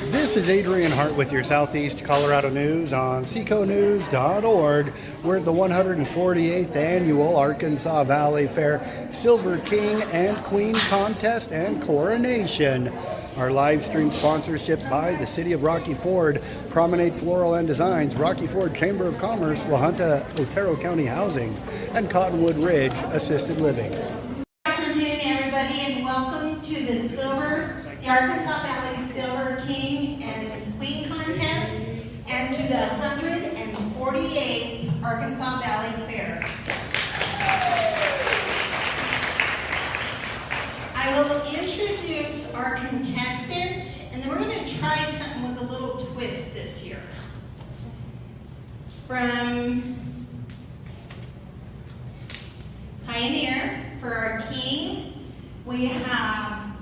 This is Adrian Hart with your Southeast Colorado News on seconews.org. We're at the 148th Annual Arkansas Valley Fair Silver King and Queen Contest and Coronation. Our live stream sponsorship by the City of Rocky Ford, Promenade Floral and Designs, Rocky Ford Chamber of Commerce, Junta, Otero County Housing, and Cottonwood Ridge Assisted Living. Good afternoon, everybody, and welcome to the Arkansas Valley Silver King and Queen Contest and to the 148th Arkansas Valley Fair. I will introduce our contestants, and then we're going to try something with a little twist this year. From Pioneer, for our king, we have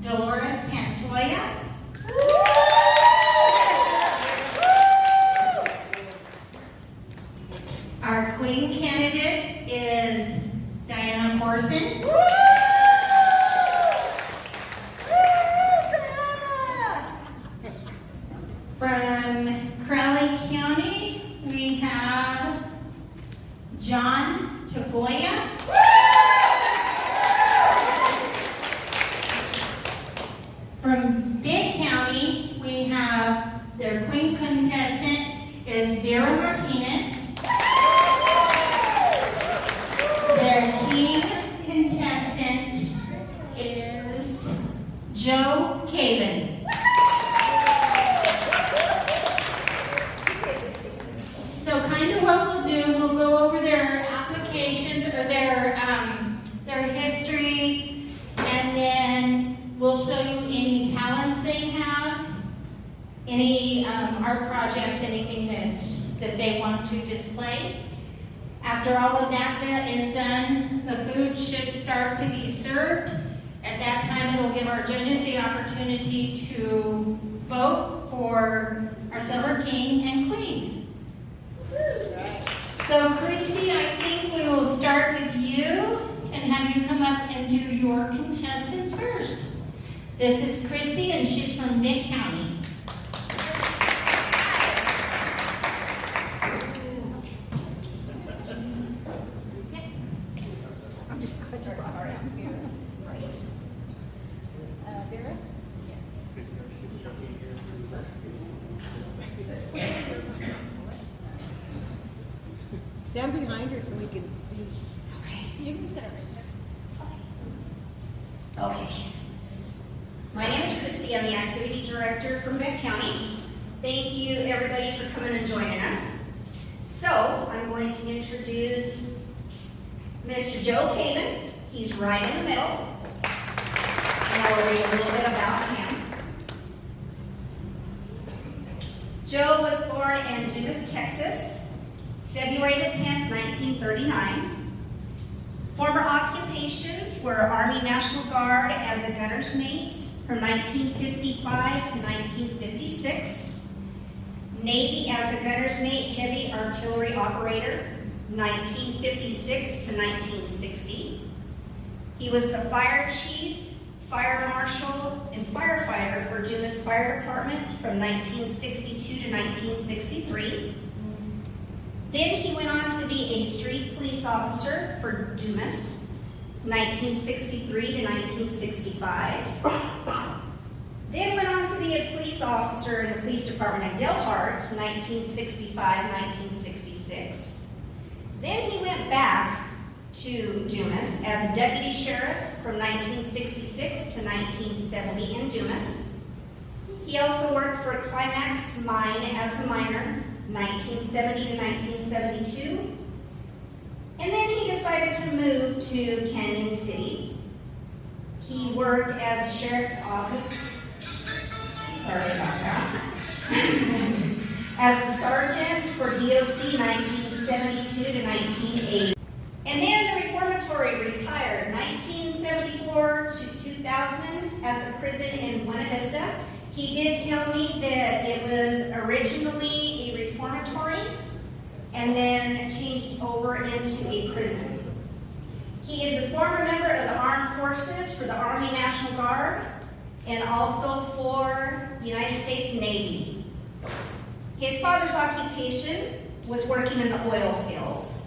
Dolores Pantoya. Our queen candidate is Diana Corson. From Crowley County, we have John Tafoya. From Big County, we have their queen contestant is Vera Martinez. Their king contestant is Joe Caven. So kind of what we'll do, we'll go over their applications or their history, and then we'll show you any talents they have, any art projects, anything that they want to display. After all of that is done, the food should start to be served. At that time, it will give our judges the opportunity to vote for our Silver King and Queen. So Christy, I think we will start with you and have you come up and do your contestants first. This is Christy, and she's from Big County. I'm just glad you brought her out. Right. Vera? Stand behind her so we can see. Okay. You can sit right there. Okay. My name is Christy. I'm the Activity Director from Beck County. Thank you, everybody, for coming and joining us. So, I'm going to introduce Mr. Joe Caven. He's right in the middle. And I will read a little bit about him. Joe was born in Dumas, Texas, February the 10th, 1939. Former occupations were Army National Guard as a gunner's mate from 1955 to 1956. Navy as a gunner's mate, heavy artillery operator, 1956 to 1960. He was the fire chief, fire marshal, and firefighter for Dumas Fire Department from 1962 to 1963. Then he went on to be a street police officer for Dumas, 1963 to 1965. Then went on to be a police officer in the police department at Delhart, 1965-1966. Then he went back to Dumas as a deputy sheriff from 1966 to 1970 in Dumas. He also worked for Climax Mine as a miner, 1970 to 1972. And then he decided to move to Canyon City. He worked as a sheriff's office, sorry about that, as a sergeant for DOC 1972 to 1980. And then the reformatory retired 1974 to 2000 at the prison in Buena Vista. He did tell me that it was originally a reformatory and then changed over into a prison. He is a former member of the Armed Forces for the Army National Guard. and also for the United States Navy. His father's occupation was working in the oil fields.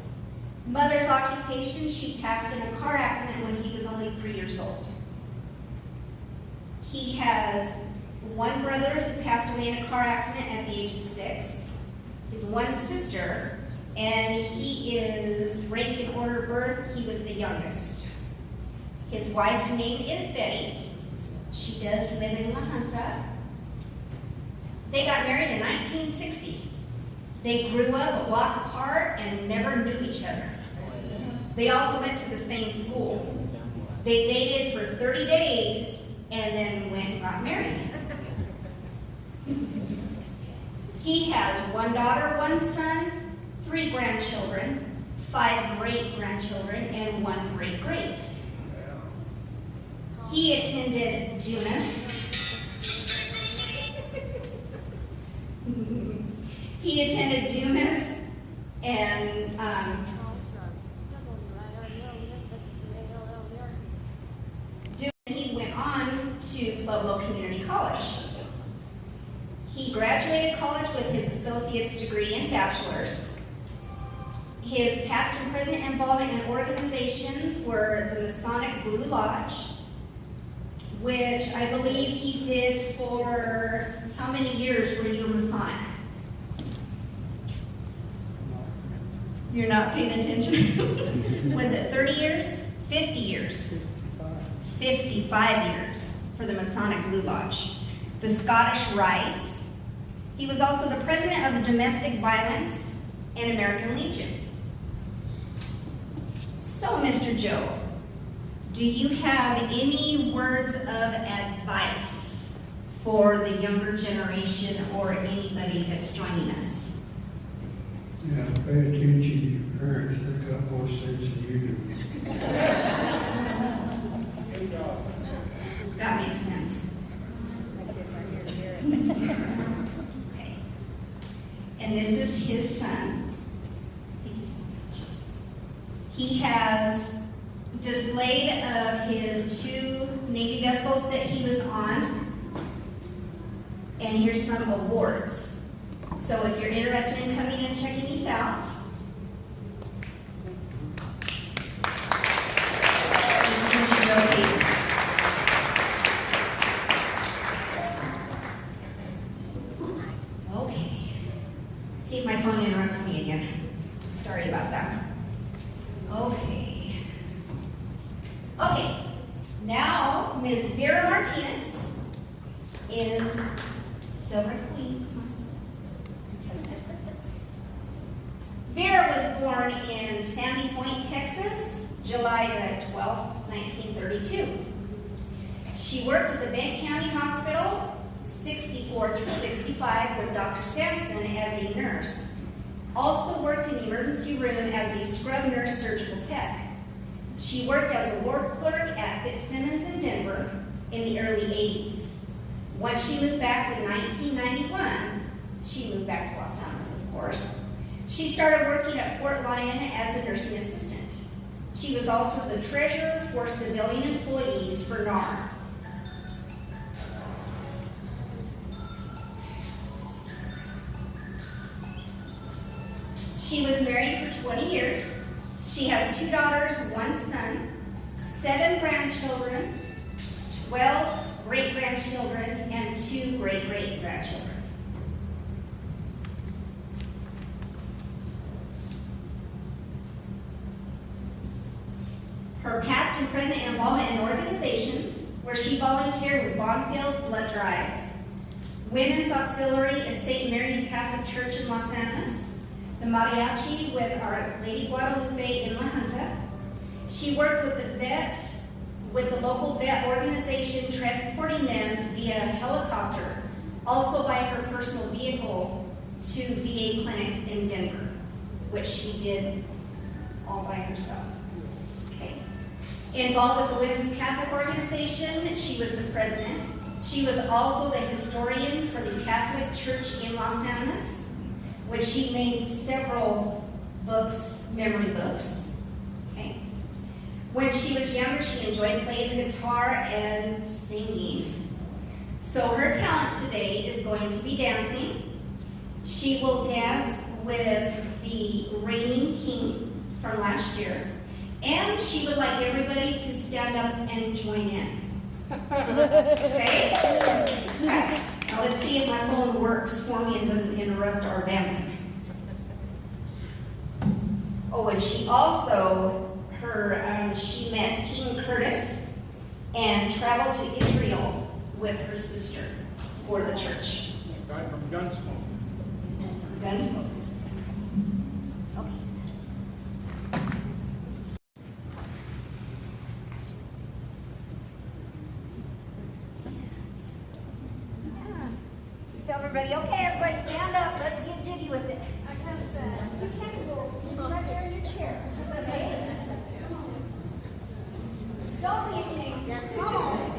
Mother's occupation, she passed in a car accident when he was only 3 years old. He has one brother who passed away in a car accident at the age of 6. His one sister, and he is ranked in order of birth. He was the youngest. His wife's name is Betty. She does live in La Junta. They got married in 1960. They grew up a block apart and never knew each other. They also went to the same school. They dated for 30 days and then went and got married. He has one daughter, one son, 3 grandchildren, 5 great-grandchildren, and 1 great-great. He attended Dumas. He attended Dumas, and he went on to Pueblo Community College. He graduated college with his associate's degree and bachelor's. His past and present involvement in organizations were the Masonic Blue Lodge, which I believe he did for, how many years were you Masonic? You're not paying attention? Was it 30 years? 50 years? 55 years for the Masonic Blue Lodge. The Scottish Rites. He was also the president of the Domestic Violence and American Legion. So, Mr. Joe, do you have any words of advice for the younger generation or anybody that's joining us? Yeah, pay attention to your parents. They got more sense than you do. That makes sense. Okay. And this is his son. Thank you so much. He has displayed of his 2 Navy vessels that he was on. And here's some awards. So if you're interested in coming and checking these out, this is Mr. Joe Hayden. Okay. See if my phone interrupts me again. Sorry about that. Okay. Okay. Now, Ms. Vera Martinez is Silver Queen. Vera was born in Sandy Point, Texas, July the 12th, 1932. She worked at the Bent County Hospital, 64 through 65, with Dr. Sampson as a nurse. Also worked in the emergency room as a scrub nurse surgical tech. She worked as a ward clerk at Fitzsimmons in Denver in the early 80s. Once she moved back to 1991, she moved back to Los Alamos, of course. She started working at Fort Lyon as a nursing assistant. She was also the treasurer for civilian employees for NAR. She was married for 20 years. She has 2 daughters, 1 son, 7 grandchildren, 12 great-grandchildren, and 2 great-great-grandchildren. Her past and present involvement in organizations where she volunteered with Bonfield's Blood Drives, Women's Auxiliary at St. Mary's Catholic Church in Los Alamos, the Mariachi with Our Lady Guadalupe in La Junta. She worked with the local vet organization, transporting them via helicopter, also by her personal vehicle, to VA clinics in Denver, which she did all by herself. Involved with the Women's Catholic Organization, she was the president. She was also the historian for the Catholic Church in Los Alamos, which she made several books, memory books. Okay. When she was younger, she enjoyed playing the guitar and singing. So her talent today is going to be dancing. She will dance with the reigning king from last year. And she would like everybody to stand up and join in. Okay? Okay. Now let's see if my phone works for me and doesn't interrupt our dancing. Oh, and she also, she met King Curtis and traveled to Israel with her sister for the church. Guy from Gunsmoke. Gunsmoke. Okay. Yeah. Tell everybody, okay, everybody stand up. Let's get jiggy with it. You can't go right there in your chair. Okay? Don't be ashamed. Come on.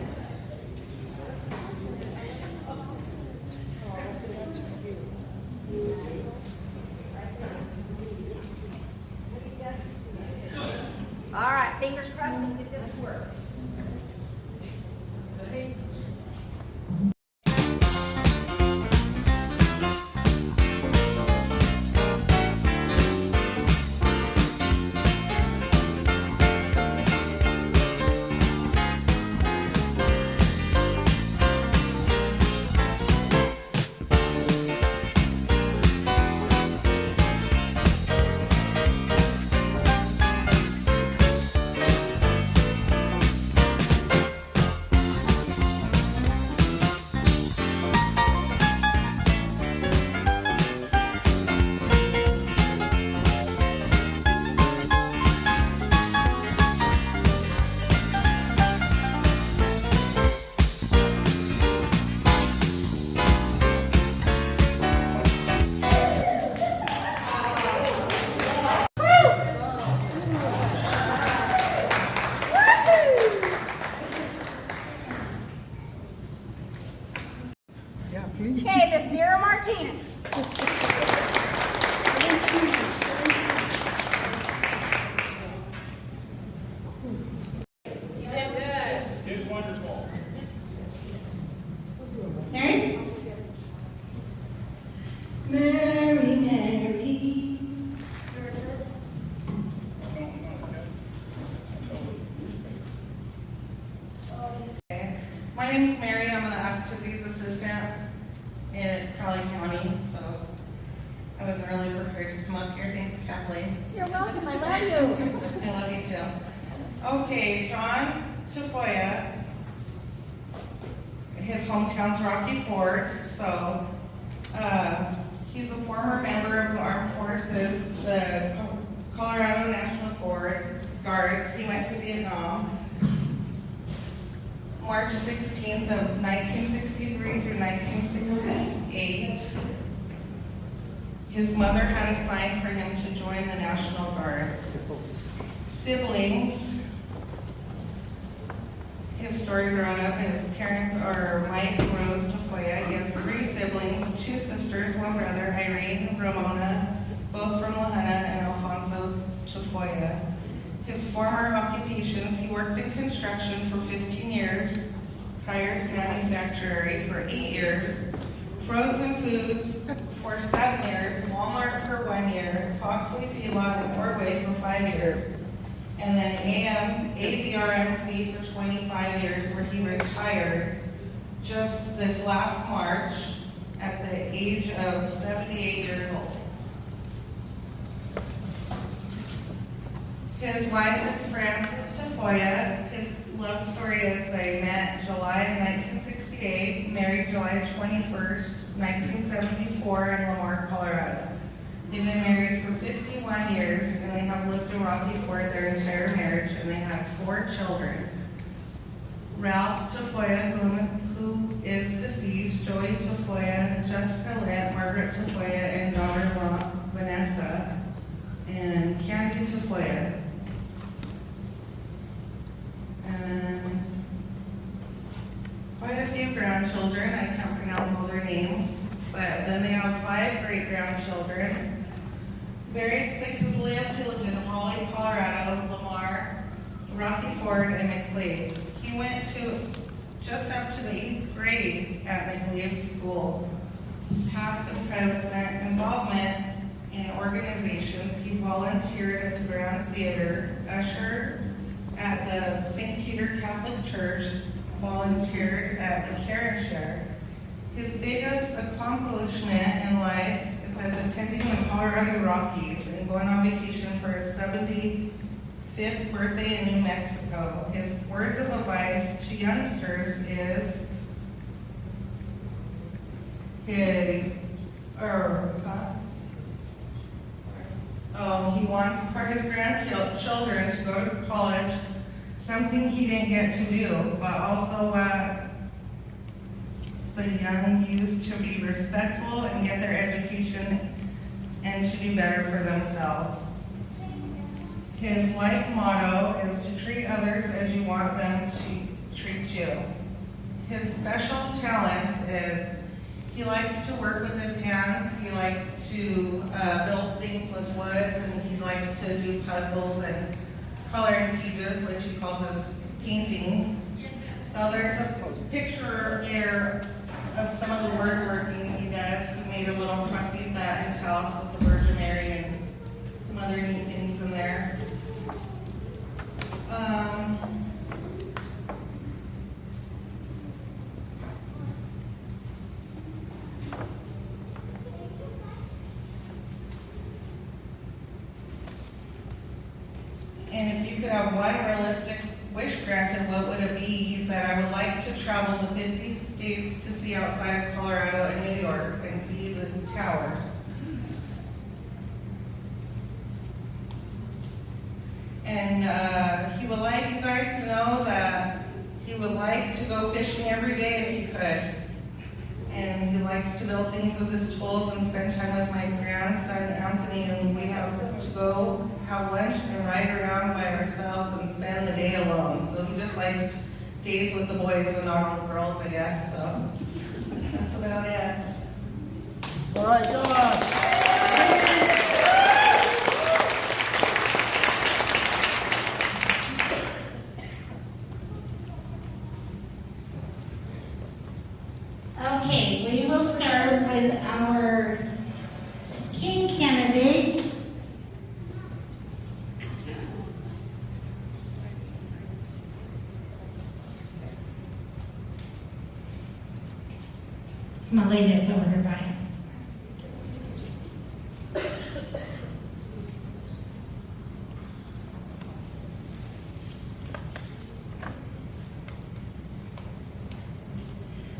All right, fingers crossed we get this to work. Yeah, please. Okay, Miss Vera Martinez. It's wonderful. Mary? Mary, Mary. My name is Mary. I'm an activities assistant in Crowley County, so I wasn't really prepared to come up here. Thanks, Kathleen. You're welcome, I love you. I love you too. Okay, John Tafoya, his hometown's Rocky Ford, so he's a former member of the Armed Forces, the Colorado National Guards. He went to Vietnam. March 16th of 1963 through 1968. His mother had assigned for him to join the National Guard. Siblings. His story growing up, his parents are Mike and Rose Tafoya. He has 3 siblings, 2 sisters, 1 brother, Irene and Ramona, both from Lahana, and Alfonso Tafoya. His former occupations, he worked in construction for 15 years, tires manufacturer for 8 years, frozen foods for 7 years, Walmart for 1 year, Foxley Feedlot in Ordway for 5 years, and then AVRMC for 25 years, where he retired just this last March at the age of 78 years old. His wife is Frances Tafoya. His love story is they met July of 1968, married July 21st, 1974 in Lamar, Colorado. They've been married for 51 years, and they have lived in Rocky Ford their entire marriage, and they have 4 children. Ralph Tafoya, who is deceased, Joey Tafoya, Jessica Lent, Margaret Tafoya, and daughter Vanessa, and Candy Tafoya. And quite a few grandchildren. I can't pronounce all their names, but then they have 5 great-grandchildren. Various places lived. He lived in Raleigh, Colorado, Lamar, Rocky Ford, and McLean. He went to just up to the 8th grade at McLeod School. Past and present involvement in organizations, he volunteered at the Grand Theater, usher at the St. Peter Catholic Church, volunteered at the Karen Share. His biggest accomplishment in life is as attending the Colorado Rockies and going on vacation for his 75th birthday in New Mexico. His words of advice to youngsters is he wants for his grandchildren to go to college, something he didn't get to do, but also the young youth to be respectful and get their education and to do better for themselves. His life motto is to treat others as you want them to treat you. His special talent is he likes to work with his hands. He likes to build things with wood, and he likes to do puzzles and coloring pages, which he calls his paintings. So there's a picture here of some of the woodworking he does. He made a little crosses at his house with the Virgin Mary and some other neat things in there. And if you could have one realistic wish granted, what would it be? He said, I would like to travel the 50 states to see outside of Colorado and New York and see the towers. And he would like you guys to know that he would like to go fishing every day if he could. And he likes to build things with his tools and spend time with my grandson, Anthony, and we have to go have lunch and ride around by ourselves and spend the day alone. So he just likes days with the boys and not all the girls, I guess, so that's about it. All right, go on. Okay, we will start with our king candidate. I'm gonna lay this over here, Brian.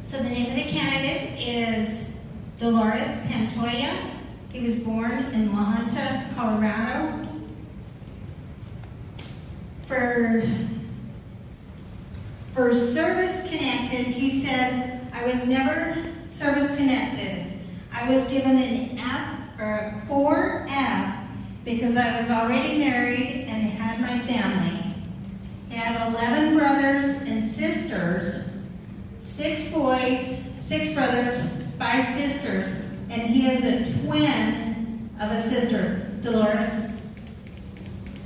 So the name of the candidate is Dolores Pantoya. He was born in La Junta, Colorado. For service connected, he said, I was never service connected. I was given an F or a 4F because I was already married and had my family. He had 11 brothers and sisters, 6 boys, 6 brothers, 5 sisters, and he is a twin of a sister. Dolores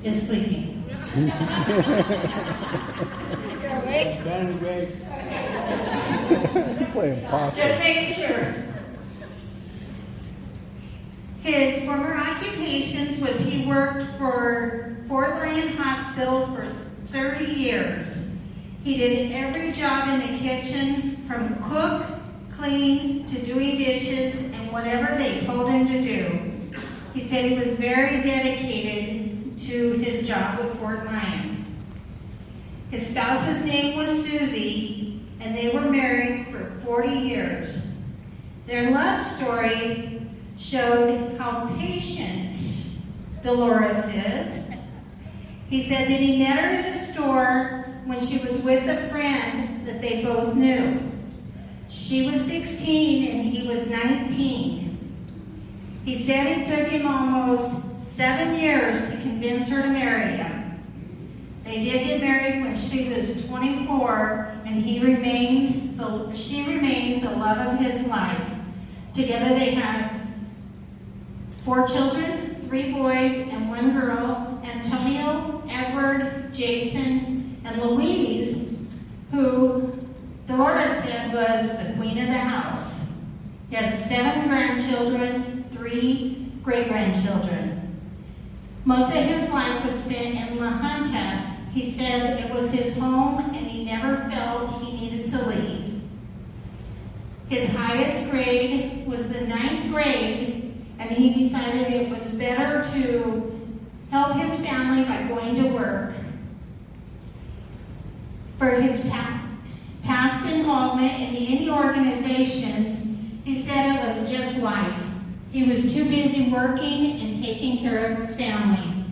is sleeping. You're awake? Stand awake. Playing possum. Just making sure. His former occupations was he worked for Fort Lyon Hospital for 30 years. He did every job in the kitchen, from cook, clean, to doing dishes, and whatever they told him to do. He said he was very dedicated to his job with Fort Lyon. His spouse's name was Susie, and they were married for 40 years. Their love story showed how patient Dolores is. He said that he met her at a store when she was with a friend that they both knew. She was 16 and he was 19. He said it took him almost 7 years to convince her to marry him. They did get married when she was 24, and she remained the love of his life. Together they had 4 children, 3 boys and 1 girl, Antonio, Edward, Jason, and Louise, who Dolores said was the queen of the house. He has 7 grandchildren, 3 great-grandchildren. Most of his life was spent in La Junta. He said it was his home and he never felt he needed to leave. His highest grade was the 9th grade, and he decided it was better to help his family by going to work. For his past involvement in the Indian organizations, he said it was just life. He was too busy working and taking care of his family.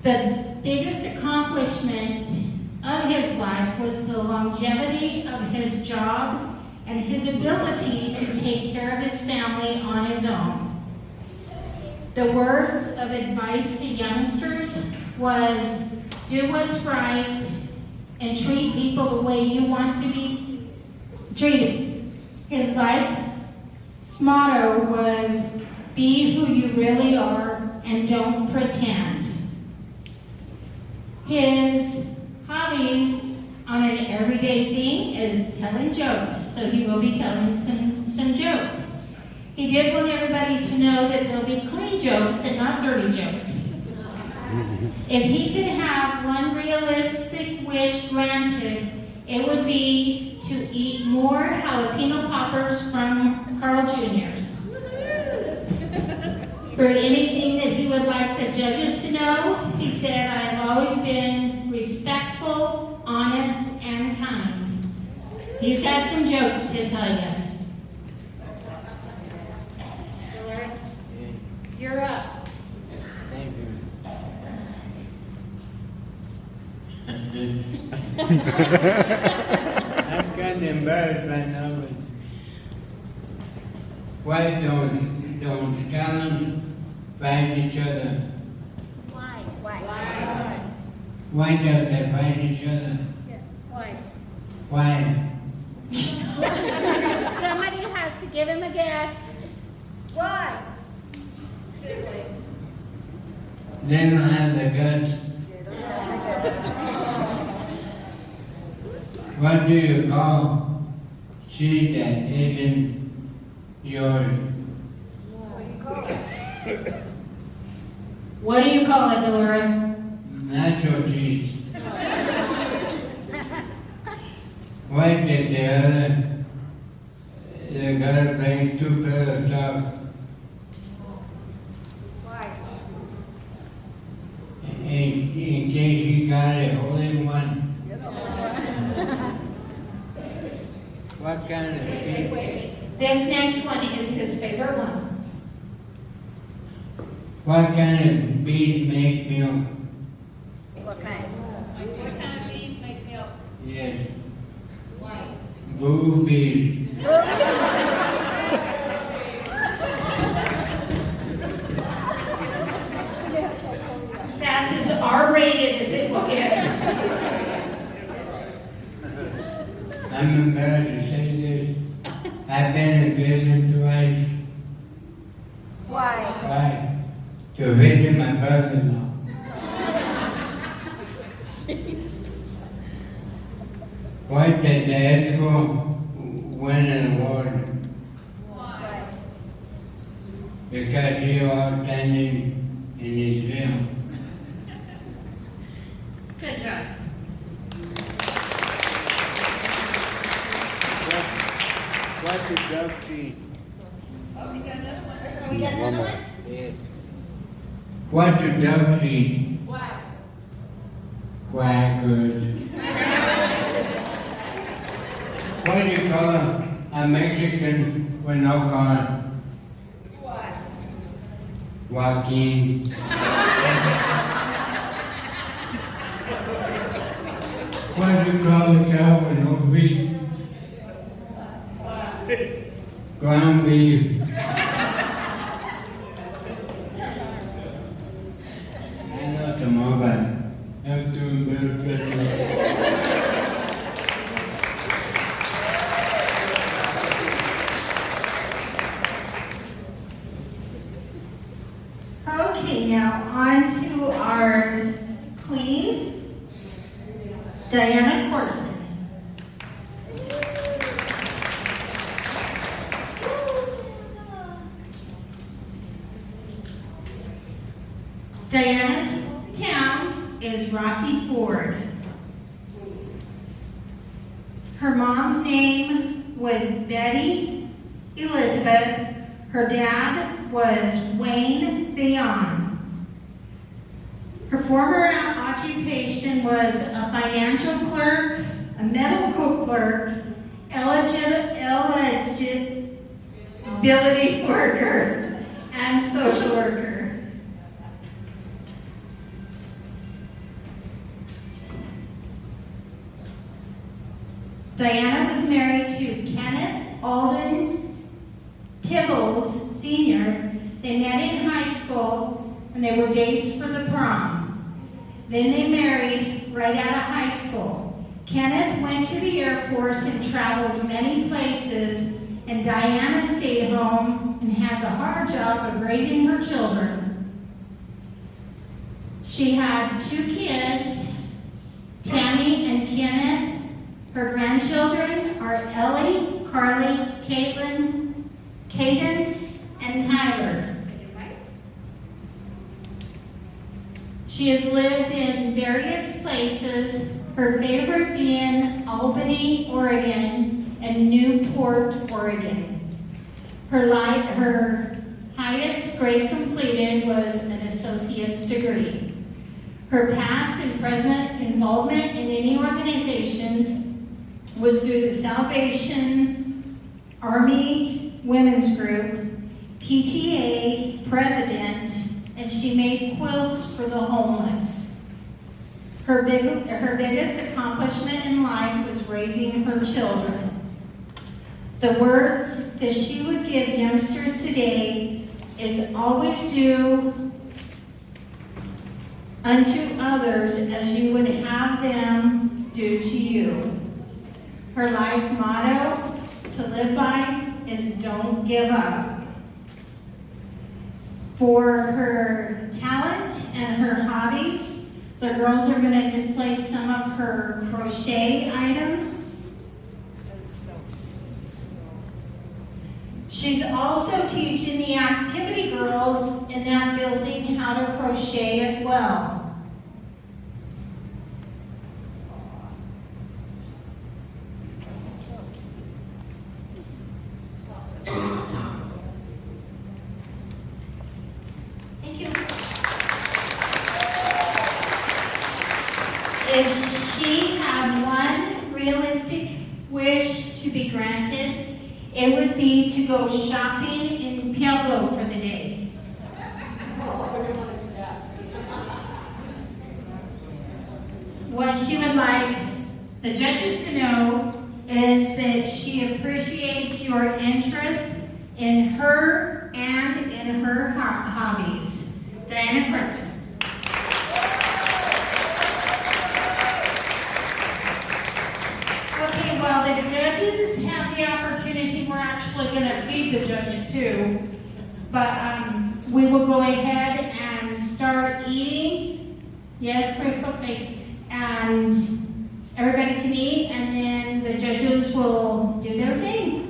The biggest accomplishment of his life was the longevity of his job and his ability to take care of his family on his own. The words of advice to youngsters was, do what's right and treat people the way you want to be treated. His life's motto was, be who you really are and don't pretend. His hobbies on an everyday thing is telling jokes, so he will be telling some jokes. He did want everybody to know that there'll be clean jokes and not dirty jokes. If he could have one realistic wish granted, it would be to eat more jalapeno poppers from Carl Jr.'s. For anything that he would like the judges to know, he said, I have always been respectful, honest, and kind. He's got some jokes to tell you. Dolores, you're up. Thank you. I'm kind of embarrassed right now, but why don't scallops fight each other? Why? Why don't they fight each other? Why? Why? Somebody has to give him a guess. Why? They don't have the guts. What do you call seed that isn't yours? What do you call it, Dolores? Nacho cheese. Why did the girl bring 2 pairs of socks? Why? In case he got it only one. What kind of seed? This next one is his favorite one. What kind of bees make milk? What kind? What kind of bees make milk? Yes. Boobies. That's as R-rated as it will get. I'm embarrassed to say this. I've been in prison twice. Why? Why? To visit my brother-in-law. Why did the Esco win an award? Why? Because he was outstanding in his film. Good job. What did dog see? One more. Yes. What do dogs eat? What? Quackers. What do you call a Mexican with no car? What? Joaquin. What do you call a cow with no feet? Ground beef. I know some more, but I'm doing better. Okay, now on to our queen, Diana Corson. Rocky Ford. Her mom's name was Betty Elizabeth. Her dad was Wayne Beyond. Her former occupation was a financial clerk, a medical clerk, eligibility worker, and social worker. Diana was married to Kenneth Alden Tibbles Sr. They met in high school and they were dates for the prom. Then they married right out of high school. Kenneth went to the Air Force and traveled many places, and Diana stayed home and had the hard job of raising her children. She had 2 kids, Tammy and Kenneth. Her grandchildren are Ellie, Carly, Caitlin, Cadence, and Tyler. She has lived in various places, her favorite being Albany, Oregon, and Newport, Oregon. Her highest grade completed was an associate's degree. Her past and present involvement in any organizations was through the Salvation Army Women's Group, PTA president, and she made quilts for the homeless. Her biggest accomplishment in life was raising her children. The words that she would give youngsters today is always do unto others as you would have them do to you. Her life motto to live by is don't give up. For her talent and her hobbies, the girls are going to display some of her crochet items. She's also teaching the activity girls in that building how to crochet as well. If she had one realistic wish to be granted, it would be to go shopping in Pueblo for the day. What she would like the judges to know is that she appreciates your interest in her and in her hobbies. Diana Preston. Okay, well, the judges have the opportunity. We're actually going to feed the judges too. But we will go ahead and start eating. Yeah, Chris, okay. And everybody can eat, and then the judges will do their thing.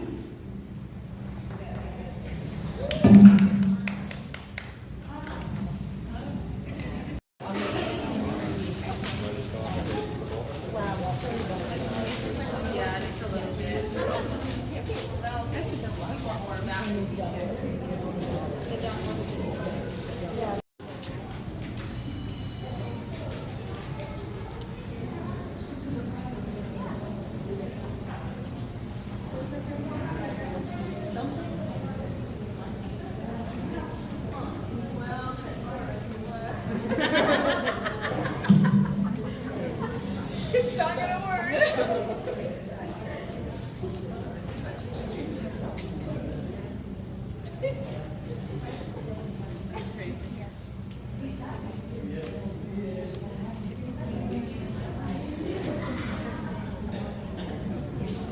It's not gonna work.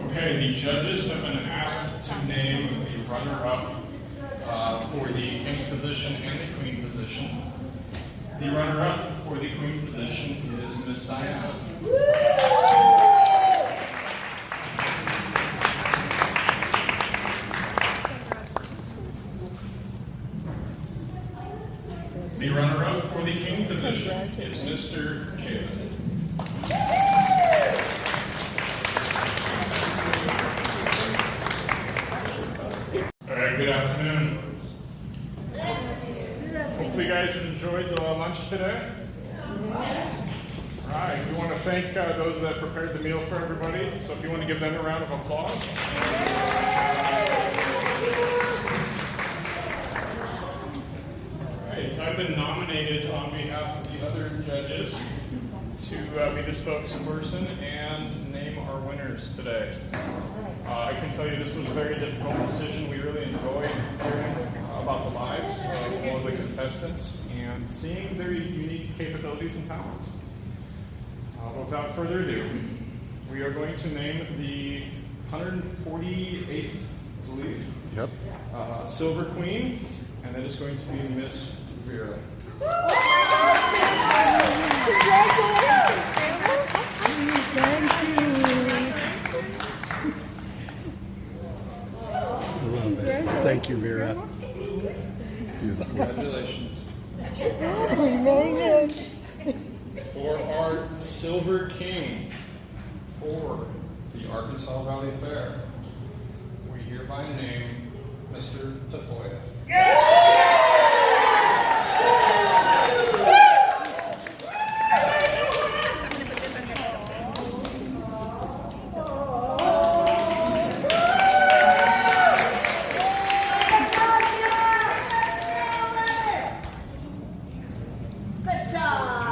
Okay, the judges have been asked to name the runner-up for the king position and the queen position. The runner-up for the queen position is Miss Diana. The runner-up for the king position is Mr. Haven. All right, good afternoon. Hopefully you guys enjoyed the lunch today. All right, we want to thank those that prepared the meal for everybody. So if you want to give them a round of applause. All right, so I've been nominated on behalf of the other judges to be the spokesperson and name our winners today. I can tell you this was a very difficult decision. We really enjoyed hearing about the lives of all of the contestants and seeing their unique capabilities and talents. Without further ado, we are going to name the 148th, I believe, Silver Queen, and that is going to be Miss Vera. Thank you, Vera. Beautiful. Congratulations. For our Silver King for the Arkansas Valley Fair, we hereby name Mr. Tafoya.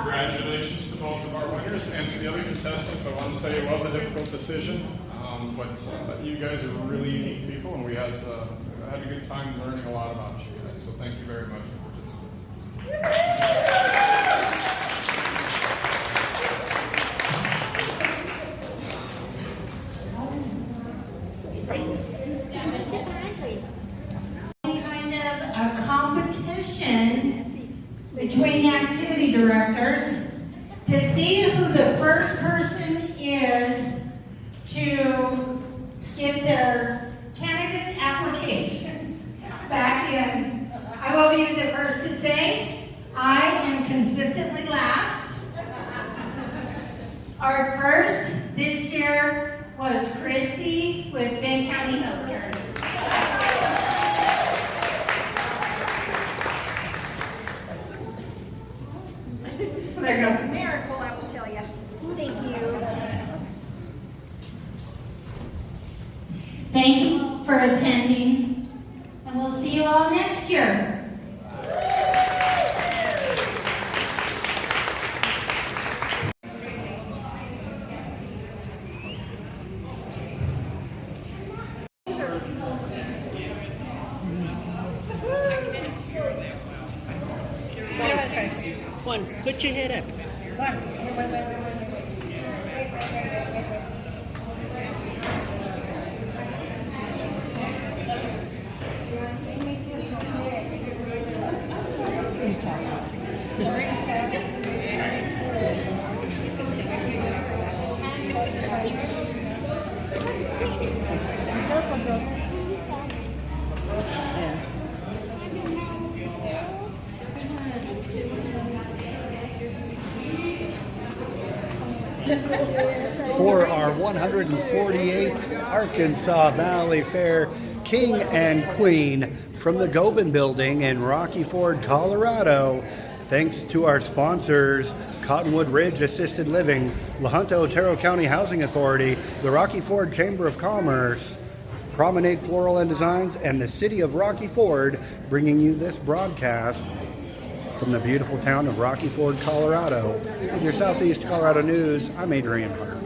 Congratulations to both of our winners, and to the other contestants. I want to say it was a difficult decision, but you guys are really unique people, and we had a good time learning a lot about you guys. So thank you very much for participating. Kind of a competition between activity directors to see who the first person is to get their candidate applications back in. I will be the first to say, I am consistently last. Our first this year was Christy with Benton County Healthcare. There you go. Miracle, I will tell you. Thank you. Thank you for attending, and we'll see you all next year. One, put your head up. For our 148th Arkansas Valley Fair King and Queen from the Gobin Building in Rocky Ford, Colorado, thanks to our sponsors, Cottonwood Ridge Assisted Living, La Junta Otero County Housing Authority, the Rocky Ford Chamber of Commerce, Promenade Floral and Designs, and the City of Rocky Ford, bringing you this broadcast from the beautiful town of Rocky Ford, Colorado. With your Southeast Colorado News, I'm Adrian Hart.